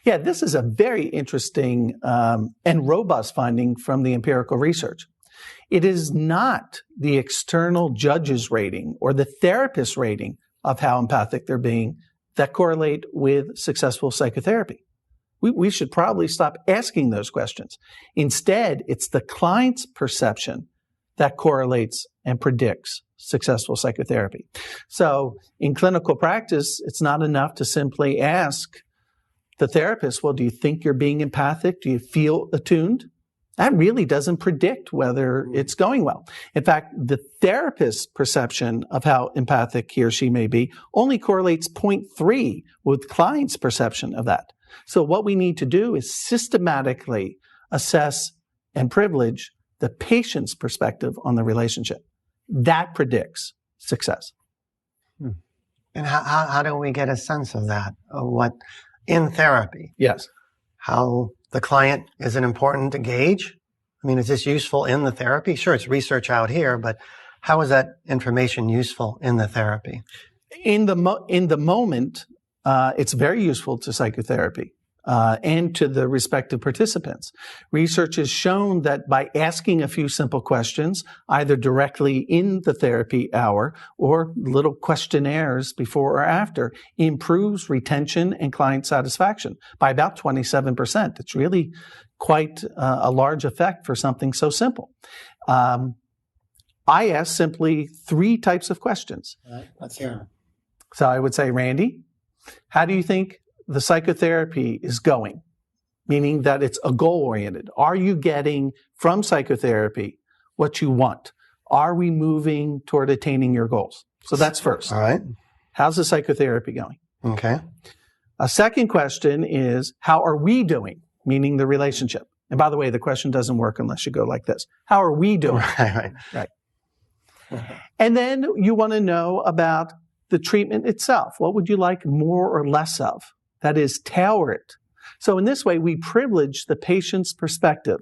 Yeah, this is a very interesting and robust finding from the empirical research. It is not the external judge's rating or the therapist's rating of how empathic they're being that correlate with successful psychotherapy. We should probably stop asking those questions. Instead, it's the client's perception that correlates and predicts successful psychotherapy. So in clinical practice, it's not enough to simply ask the therapist, well, do you think you're being empathic? Do you feel attuned? That really doesn't predict whether it's going well. In fact, the therapist's perception of how empathic he or she may be only correlates 0.3 with client's perception of that. So what we need to do is systematically assess and privilege the patient's perspective on the relationship. That predicts success. And how do we get a sense of that? Of what in therapy? Yes. How the client, is it important to gauge? I mean, is this useful in the therapy? Sure, it's research out here, but how is that information useful in the therapy? In the moment, it's very useful to psychotherapy and to the respective participants. Research has shown that by asking a few simple questions, either directly in the therapy hour or little questionnaires before or after, improves retention and client satisfaction by about 27%. It's really quite a large effect for something so simple. I ask simply 3 types of questions. All right, let's hear them. So I would say, Randy, how do you think the psychotherapy is going? Meaning that it's a goal-oriented. Are you getting from psychotherapy what you want? Are we moving toward attaining your goals? So that's first. All right. How's the psychotherapy going? Okay. A second question is, how are we doing? Meaning the relationship. And by the way, the question doesn't work unless you go like this. How are we doing? Right. And then you want to know about the treatment itself. What would you like more or less of? That is, tailor it. So in this way, we privilege the patient's perspective.